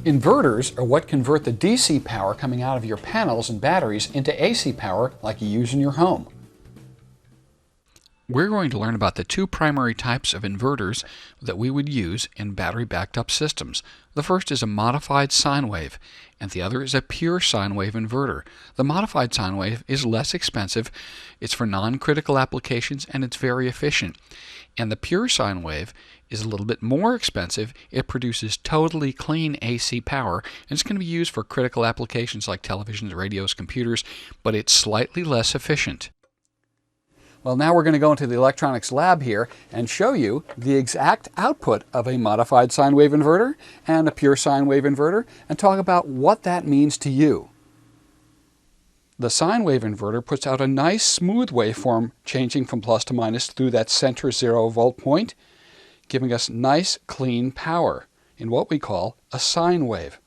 Inverters are what convert the DC power coming out of your panels and batteries into AC power like you use in your home. We're going to learn about the two primary types of inverters that we would use in battery backed up systems. The first is a modified sine wave, and the other is a pure sine wave inverter. The modified sine wave is less expensive, it's for non-critical applications, and it's very efficient. And the pure sine wave is a little bit more expensive. It produces totally clean AC power, and it's going to be used for critical applications like televisions, radios, computers, but it's slightly less efficient. Well, now we're going to go into the electronics lab here and show you the exact output of a modified sine wave inverter and a pure sine wave inverter and talk about what that means to you. The sine wave inverter puts out a nice smooth waveform changing from plus to minus through that center 0 volt point, giving us nice clean power in what we call a sine wave.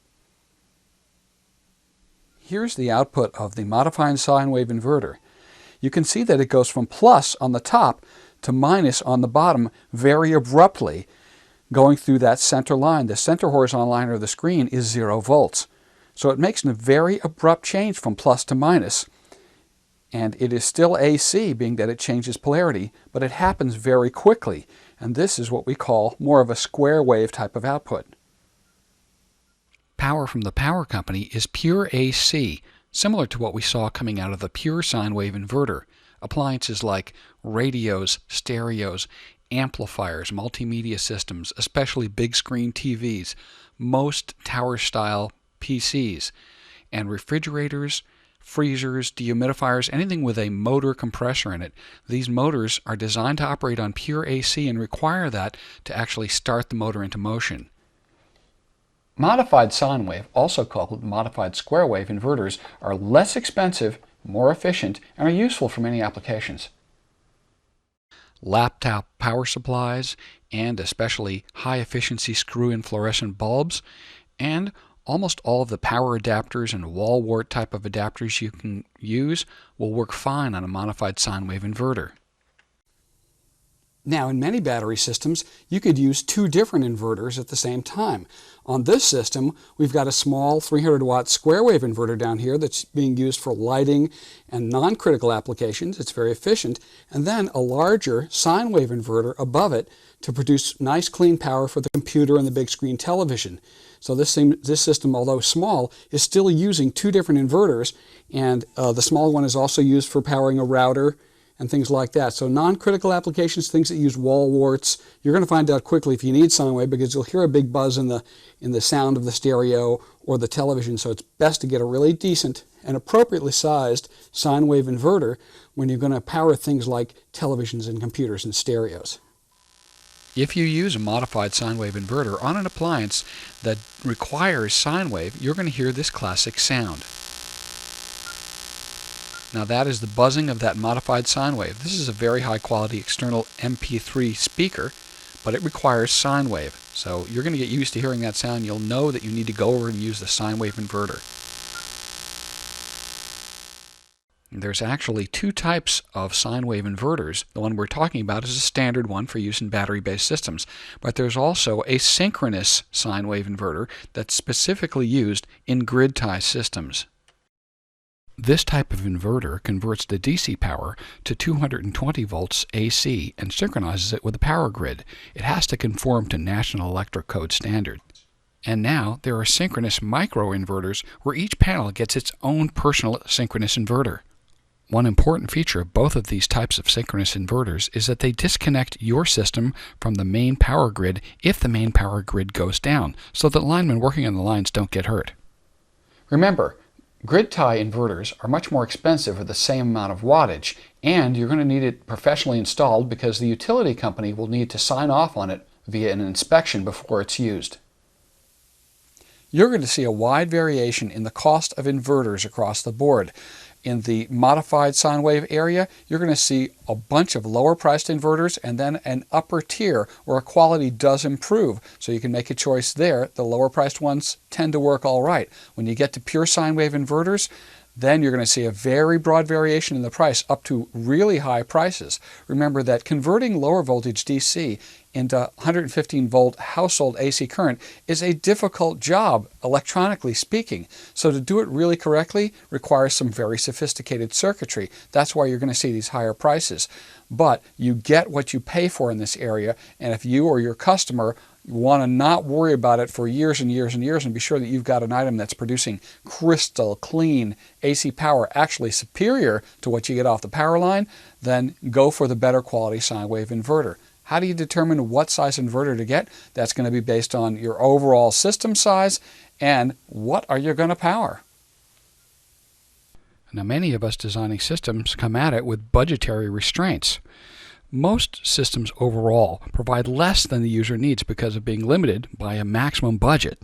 Here's the output of the modified sine wave inverter. You can see that it goes from plus on the top to minus on the bottom very abruptly, going through that center line. The center horizontal line of the screen is 0 volts. So it makes a very abrupt change from plus to minus. And it is still AC, being that it changes polarity, but it happens very quickly. And this is what we call more of a square wave type of output. Power from the power company is pure AC, similar to what we saw coming out of the pure sine wave inverter. Appliances like radios, stereos, amplifiers, multimedia systems, especially big screen TVs, most tower-style PCs, and refrigerators, freezers, dehumidifiers, anything with a motor compressor in it. These motors are designed to operate on pure AC and require that to actually start the motor into motion. Modified sine wave, also called modified square wave inverters, are less expensive, more efficient, and are useful for many applications. Laptop power supplies, and especially high-efficiency screw-in fluorescent bulbs, and almost all of the power adapters and wall wart type of adapters you can use will work fine on a modified sine wave inverter. Now, in many battery systems, you could use two different inverters at the same time. On this system, we've got a small 300-watt square wave inverter down here that's being used for lighting and non-critical applications. It's very efficient. And then a larger sine wave inverter above it to produce nice clean power for the computer and the big screen television. So this system, although small, is still using two different inverters, and the small one is also used for powering a router and things like that. So non-critical applications, things that use wall warts, you're going to find out quickly if you need sine wave, because you'll hear a big buzz in the sound of the stereo or the television. So it's best to get a really decent and appropriately sized sine wave inverter when you're going to power things like televisions and computers and stereos. If you use a modified sine wave inverter on an appliance that requires sine wave, you're going to hear this classic sound. Now that is the buzzing of that modified sine wave. This is a very high quality external MP3 speaker, but it requires sine wave. So you're going to get used to hearing that sound. You'll know that you need to go over and use the sine wave inverter. There's actually two types of sine wave inverters. The one we're talking about is a standard one for use in battery-based systems, but there's also a synchronous sine wave inverter that's specifically used in grid tie systems. This type of inverter converts the DC power to 220 volts AC and synchronizes it with a power grid. It has to conform to National Electric Code standards. And now there are synchronous microinverters where each panel gets its own personal synchronous inverter. One important feature of both of these types of synchronous inverters is that they disconnect your system from the main power grid if the main power grid goes down, so that linemen working on the lines don't get hurt. Remember, grid tie inverters are much more expensive for the same amount of wattage, and you're going to need it professionally installed because the utility company will need to sign off on it via an inspection before it's used. You're going to see a wide variation in the cost of inverters across the board. In the modified sine wave area, you're going to see a bunch of lower priced inverters and then an upper tier where quality does improve. So you can make a choice there. The lower priced ones tend to work all right. When you get to pure sine wave inverters, then you're going to see a very broad variation in the price up to really high prices. Remember that converting lower voltage DC into 115 volt household AC current is a difficult job, electronically speaking. So to do it really correctly requires some very sophisticated circuitry. That's why you're going to see these higher prices. But you get what you pay for in this area, and if you or your customer want to not worry about it for years and years and years and be sure that you've got an item that's producing crystal clean AC power, actually superior to what you get off the power line, then go for the better quality sine wave inverter. How do you determine what size inverter to get? That's going to be based on your overall system size and what are you going to power. Now, many of us designing systems come at it with budgetary restraints. Most systems overall provide less than the user needs because of being limited by a maximum budget.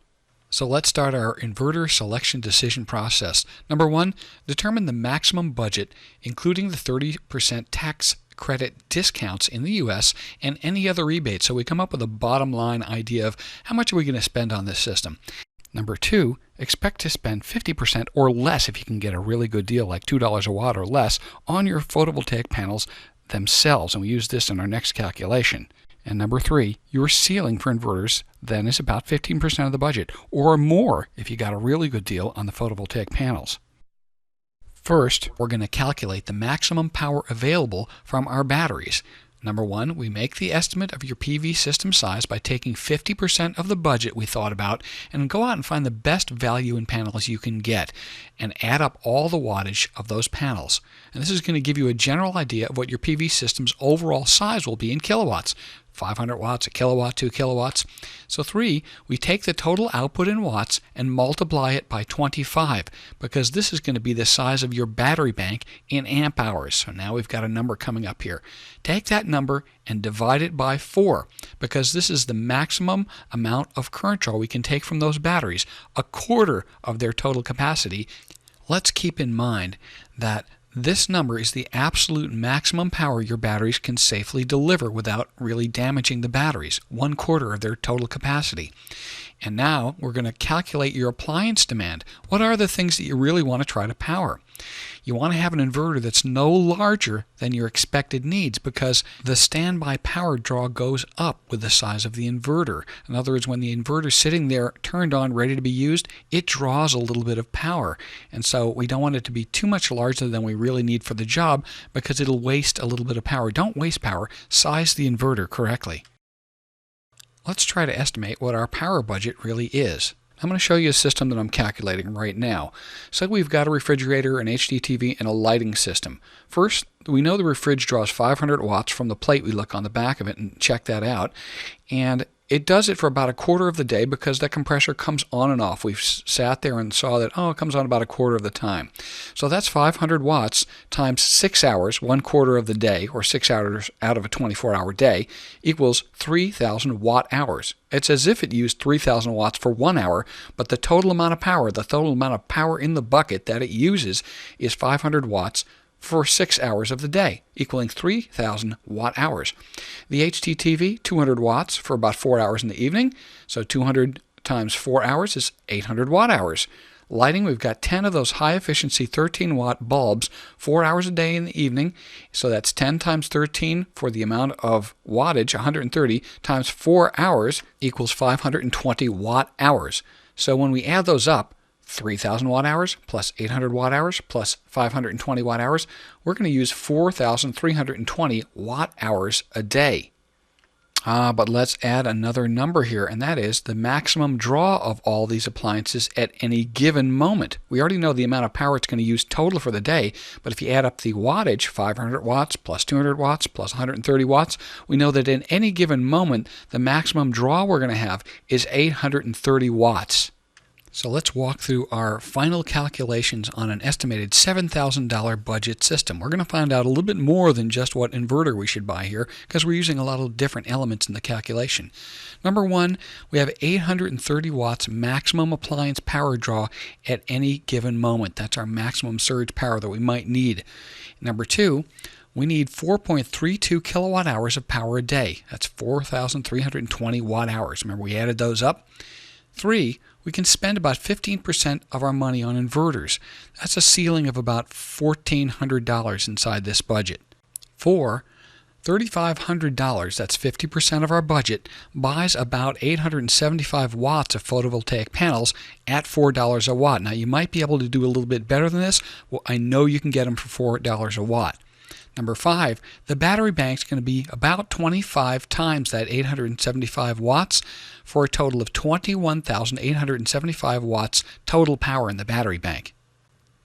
So let's start our inverter selection decision process. Number one, determine the maximum budget, including the 30% tax credit discounts in the U.S. and any other rebates. So we come up with a bottom line idea of how much are we going to spend on this system. Number two, expect to spend 50% or less if you can get a really good deal like $2 a watt or less on your photovoltaic panels themselves, and we use this in our next calculation. And number three, your ceiling for inverters then is about 15% of the budget, or more if you got a really good deal on the photovoltaic panels. First, we're going to calculate the maximum power available from our batteries. Number one, we make the estimate of your PV system size by taking 50% of the budget we thought about and go out and find the best value in panels you can get and add up all the wattage of those panels. And this is going to give you a general idea of what your PV system's overall size will be in kilowatts. 500 watts, a kilowatt, 2 kilowatts. So three, we take the total output in watts and multiply it by 25 because this is going to be the size of your battery bank in amp hours. So now we've got a number coming up here. Take that number and divide it by 4 because this is the maximum amount of current draw we can take from those batteries, a quarter of their total capacity. Let's keep in mind that this number is the absolute maximum power your batteries can safely deliver without really damaging the batteries, 1/4 of their total capacity. And now we're going to calculate your appliance demand. What are the things that you really want to try to power? You want to have an inverter that's no larger than your expected needs because the standby power draw goes up with the size of the inverter. In other words, when the inverter's sitting there turned on, ready to be used, it draws a little bit of power. And so we don't want it to be too much larger than we really need for the job because it'll waste a little bit of power. Don't waste power. Size the inverter correctly. Let's try to estimate what our power budget really is. I'm going to show you a system that I'm calculating right now. So we've got a refrigerator, an HDTV, and a lighting system. First, we know the fridge draws 500 watts from the plate. We look on the back of it and check that out. And it does it for about a quarter of the day because that compressor comes on and off. We've sat there and saw that, it comes on about a quarter of the time. So that's 500 watts times 6 hours, 1/4 of the day, or 6 hours out of a 24-hour day, equals 3,000 watt hours. It's as if it used 3,000 watts for 1 hour, but the total amount of power in the bucket that it uses is 500 watts for 6 hours of the day, equaling 3,000 watt hours. The HDTV, 200 watts for about 4 hours in the evening, so 200 times 4 hours is 800 watt hours. Lighting, we've got 10 of those high-efficiency 13-watt bulbs, 4 hours a day in the evening, so that's 10 times 13 for the amount of wattage, 130, times 4 hours equals 520 watt hours. So when we add those up, 3,000 watt hours plus 800 watt hours plus 520 watt hours, we're going to use 4,320 watt hours a day. But let's add another number here, and that is the maximum draw of all these appliances at any given moment. We already know the amount of power it's going to use total for the day, but if you add up the wattage, 500 watts plus 200 watts plus 130 watts, we know that in any given moment, the maximum draw we're going to have is 830 watts. So let's walk through our final calculations on an estimated $7,000 budget system. We're going to find out a little bit more than just what inverter we should buy here because we're using a lot of different elements in the calculation. Number one, we have 830 watts maximum appliance power draw at any given moment. That's our maximum surge power that we might need. Number two, we need 4.32 kilowatt hours of power a day. That's 4,320 watt hours. Remember, we added those up. Three, we can spend about 15% of our money on inverters. That's a ceiling of about $1,400 inside this budget. For $3,500, that's 50% of our budget, buys about 875 watts of photovoltaic panels at $4 a watt. Now, you might be able to do a little bit better than this. Well, I know you can get them for $4 a watt. Number 5, the battery bank's going to be about 25 times that 875 watts for a total of 21,875 watts total power in the battery bank.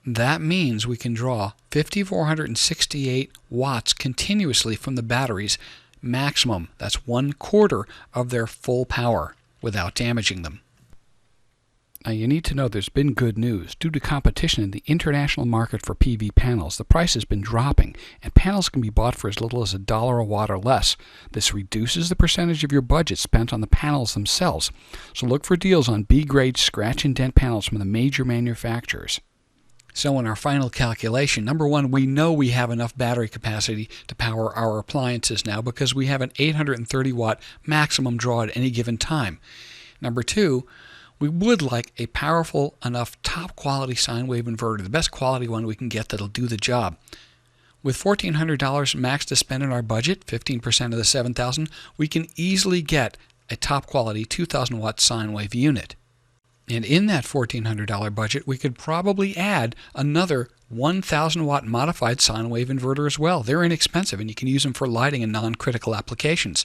That means we can draw 5,468 watts continuously from the batteries maximum. That's 1/4 of their full power without damaging them. Now you need to know there's been good news. Due to competition in the international market for PV panels, the price has been dropping, and panels can be bought for as little as $1 a watt or less. This reduces the percentage of your budget spent on the panels themselves. So look for deals on B-grade scratch and dent panels from the major manufacturers. So in our final calculation, number 1, we know we have enough battery capacity to power our appliances now because we have an 830 watt maximum draw at any given time. Number 2, we would like a powerful enough top quality sine wave inverter, the best quality one we can get that'll do the job. With $1,400 max to spend in our budget, 15% of the $7,000, we can easily get a top quality 2,000 watt sine wave unit. And in that $1,400 budget, we could probably add another 1,000 watt modified sine wave inverter as well. They're inexpensive and you can use them for lighting and non-critical applications.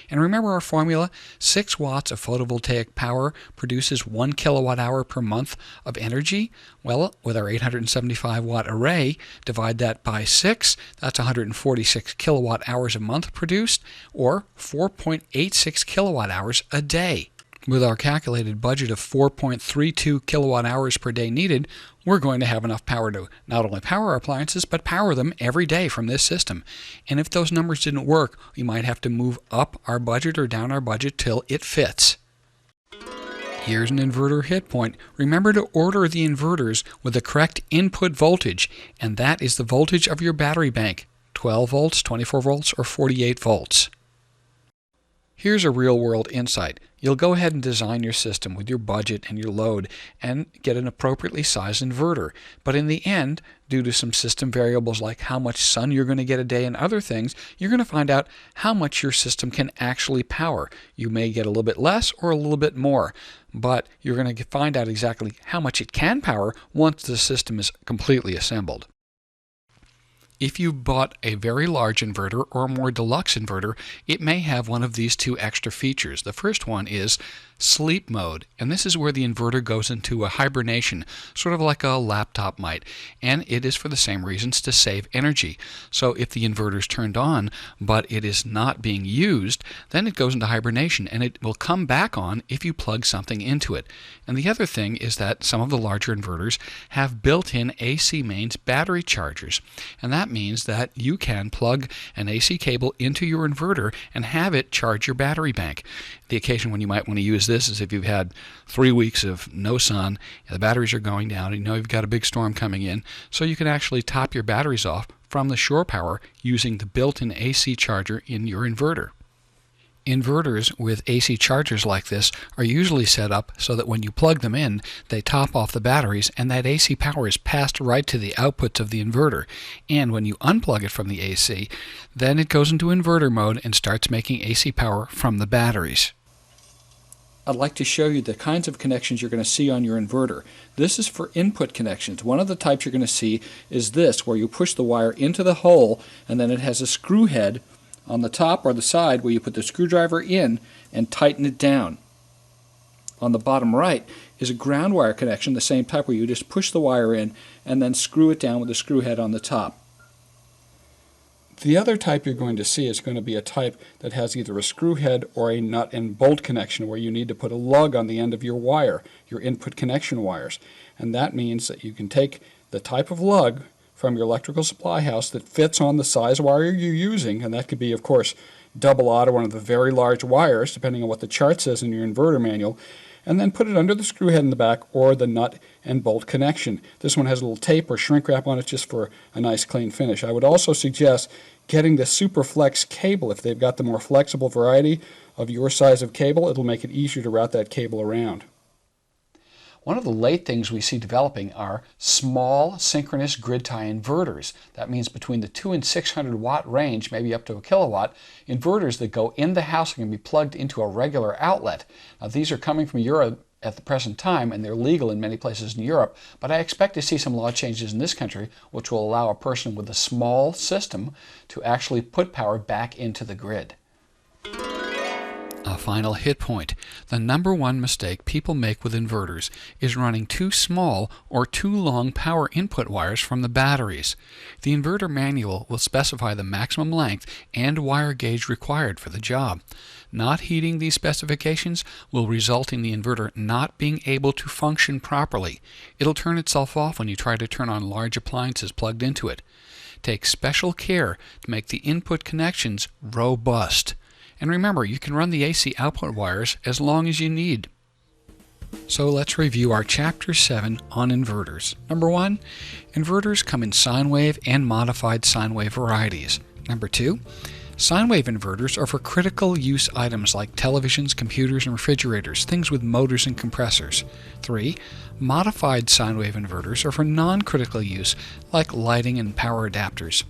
And remember our formula, 6 watts of photovoltaic power produces 1 kilowatt hour per month of energy. Well, with our 875 watt array, divide that by 6, that's 146 kilowatt hours a month produced, or 4.86 kilowatt hours a day. With our calculated budget of 4.32 kilowatt hours per day needed, we're going to have enough power to not only power our appliances, but power them every day from this system. And if those numbers didn't work, we might have to move up our budget or down our budget till it fits. Here's an inverter hit point. Remember to order the inverters with the correct input voltage, and that is the voltage of your battery bank, 12 volts, 24 volts, or 48 volts. Here's a real-world insight. You'll go ahead and design your system with your budget and your load and get an appropriately sized inverter. But in the end, due to some system variables like how much sun you're going to get a day and other things, you're going to find out how much your system can actually power. You may get a little bit less or a little bit more, but you're going to find out exactly how much it can power once the system is completely assembled. If you bought a very large inverter or a more deluxe inverter, it may have one of these 2 extra features. The first one is sleep mode, and this is where the inverter goes into a hibernation, sort of like a laptop might, and it is for the same reasons, to save energy. So if the inverter is turned on but it is not being used, then it goes into hibernation and it will come back on if you plug something into it. And the other thing is that some of the larger inverters have built-in AC mains battery chargers, and that means that you can plug an AC cable into your inverter and have it charge your battery bank. The occasion when you might want to use this is if you've had 3 weeks of no sun, and the batteries are going down, and you know you've got a big storm coming in, so you can actually top your batteries off from the shore power using the built-in AC charger in your inverter. Inverters with AC chargers like this are usually set up so that when you plug them in, they top off the batteries and that AC power is passed right to the outputs of the inverter. And when you unplug it from the AC, then it goes into inverter mode and starts making AC power from the batteries. I'd like to show you the kinds of connections you're going to see on your inverter. This is for input connections. One of the types you're going to see is this, where you push the wire into the hole and then it has a screw head on the top or the side where you put the screwdriver in and tighten it down. On the bottom right is a ground wire connection, the same type, where you just push the wire in and then screw it down with the screw head on the top. The other type you're going to see is going to be a type that has either a screw head or a nut and bolt connection, where you need to put a lug on the end of your wire, your input connection wires. And that means that you can take the type of lug from your electrical supply house that fits on the size wire you're using, and that could be, of course, double auto, one of the very large wires, depending on what the chart says in your inverter manual, and then put it under the screw head in the back or the nut and bolt connection. This one has a little tape or shrink wrap on it just for a nice clean finish. I would also suggest getting the Superflex cable. If they've got the more flexible variety of your size of cable, it'll make it easier to route that cable around. One of the late things we see developing are small synchronous grid tie inverters. That means between the 2 and 600 watt range, maybe up to a kilowatt, inverters that go in the house and can be plugged into a regular outlet. Now, these are coming from Europe at the present time, and they're legal in many places in Europe, but I expect to see some law changes in this country which will allow a person with a small system to actually put power back into the grid. A final hit point. The number one mistake people make with inverters is running too small or too long power input wires from the batteries. The inverter manual will specify the maximum length and wire gauge required for the job. Not heeding these specifications will result in the inverter not being able to function properly. It'll turn itself off when you try to turn on large appliances plugged into it. Take special care to make the input connections robust. And remember, you can run the AC output wires as long as you need. So let's review our Chapter 7 on inverters. Number 1, inverters come in sine wave and modified sine wave varieties. Number 2, sine wave inverters are for critical use items like televisions, computers, and refrigerators, things with motors and compressors. 3, modified sine wave inverters are for non-critical use like lighting and power adapters.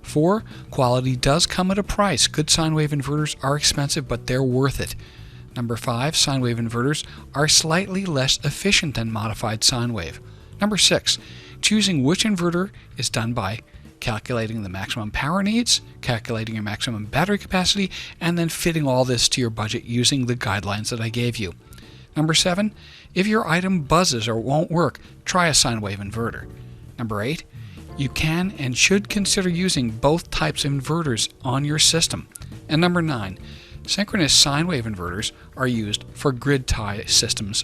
4, quality does come at a price. Good sine wave inverters are expensive, but they're worth it. Number 5, sine wave inverters are slightly less efficient than modified sine wave. Number 6, choosing which inverter is done by calculating the maximum power needs, calculating your maximum battery capacity, and then fitting all this to your budget using the guidelines that I gave you. Number 7, if your item buzzes or won't work, try a sine wave inverter. Number 8, you can and should consider using both types of inverters on your system. And number 9, synchronous sine wave inverters are used for grid tie systems.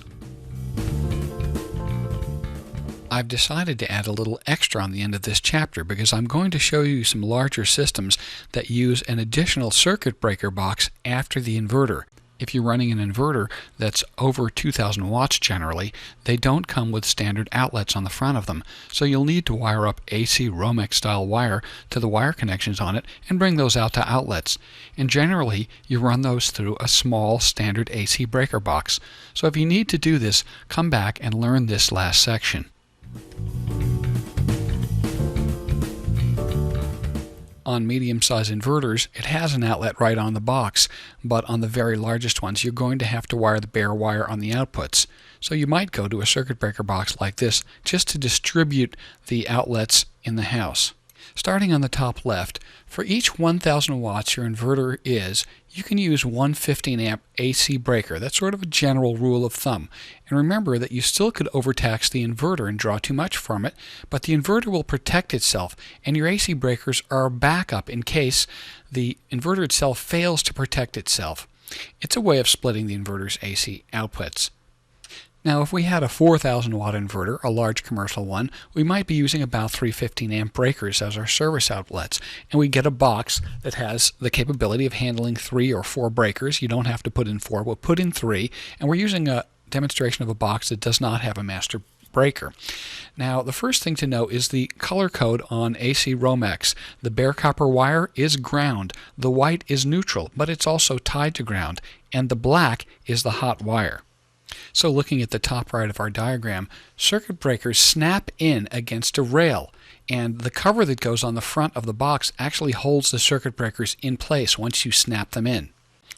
I've decided to add a little extra on the end of this chapter because I'm going to show you some larger systems that use an additional circuit breaker box after the inverter. If you're running an inverter that's over 2,000 watts generally, they don't come with standard outlets on the front of them, so you'll need to wire up AC Romex style wire to the wire connections on it and bring those out to outlets. And generally, you run those through a small standard AC breaker box. So if you need to do this, come back and learn this last section. On medium-sized inverters, it has an outlet right on the box, but on the very largest ones, you're going to have to wire the bare wire on the outputs. So you might go to a circuit breaker box like this just to distribute the outlets in the house. Starting on the top left, for each 1,000 watts your inverter is, you can use one 15 amp AC breaker. That's sort of a general rule of thumb. And remember that you still could overtax the inverter and draw too much from it, but the inverter will protect itself, and your AC breakers are a backup in case the inverter itself fails to protect itself. It's a way of splitting the inverter's AC outputs. Now, if we had a 4,000 watt inverter, a large commercial one, we might be using about 3 15 amp breakers as our service outlets, and we get a box that has the capability of handling 3 or 4 breakers. You don't have to put in 4, we'll put in 3, and we're using a demonstration of a box that does not have a master breaker. Now, the first thing to know is the color code on AC Romex. The bare copper wire is ground, the white is neutral, but it's also tied to ground, and the black is the hot wire. So looking at the top right of our diagram, circuit breakers snap in against a rail, and the cover that goes on the front of the box actually holds the circuit breakers in place once you snap them in.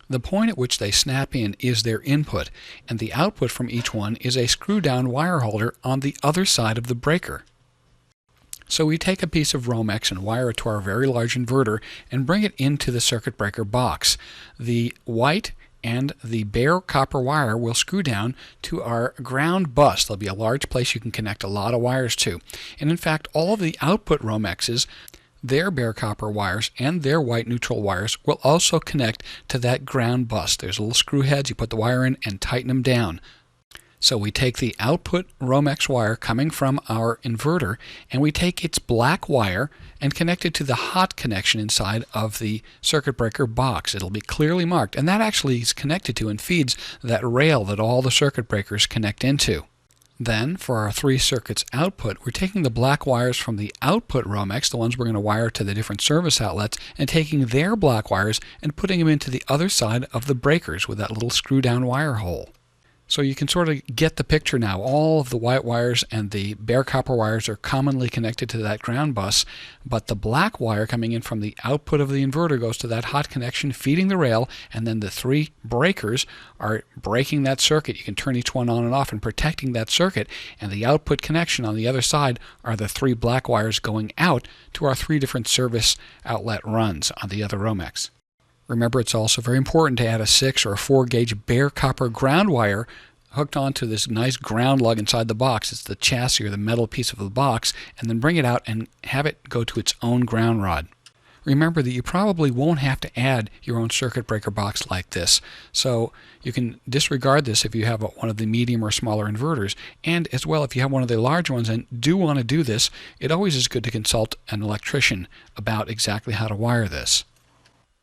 The point at which they snap in is their input, and the output from each one is a screw-down wire holder on the other side of the breaker. So we take a piece of Romex and wire it to our very large inverter and bring it into the circuit breaker box. The white and the bare copper wire will screw down to our ground bus. There'll be a large place you can connect a lot of wires to. And in fact, all of the output Romexes, their bare copper wires and their white neutral wires will also connect to that ground bus. There's little screw heads, you put the wire in and tighten them down. So we take the output Romex wire coming from our inverter, and we take its black wire and connect it to the hot connection inside of the circuit breaker box. It'll be clearly marked, and that actually is connected to and feeds that rail that all the circuit breakers connect into. Then, for our 3 circuits output, we're taking the black wires from the output Romex, the ones we're going to wire to the different service outlets, and taking their black wires and putting them into the other side of the breakers with that little screw-down wire hole. So you can sort of get the picture now. All of the white wires and the bare copper wires are commonly connected to that ground bus, but the black wire coming in from the output of the inverter goes to that hot connection feeding the rail, and then the 3 breakers are breaking that circuit. You can turn each one on and off and protecting that circuit, and the output connection on the other side are the 3 black wires going out to our 3 different service outlet runs on the other Romex. Remember, it's also very important to add a 6 or a 4 gauge bare copper ground wire hooked onto this nice ground lug inside the box. It's the chassis or the metal piece of the box, and then bring it out and have it go to its own ground rod. Remember that you probably won't have to add your own circuit breaker box like this, so you can disregard this if you have one of the medium or smaller inverters, and as well if you have one of the large ones and do want to do this, it always is good to consult an electrician about exactly how to wire this.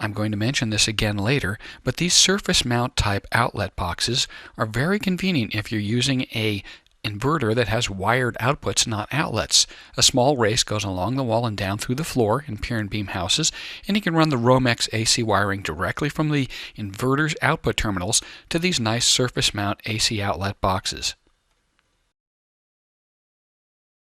I'm going to mention this again later, but these surface mount type outlet boxes are very convenient if you're using a inverter that has wired outputs, not outlets. A small race goes along the wall and down through the floor in pier and beam houses, and you can run the Romex AC wiring directly from the inverter's output terminals to these nice surface mount AC outlet boxes.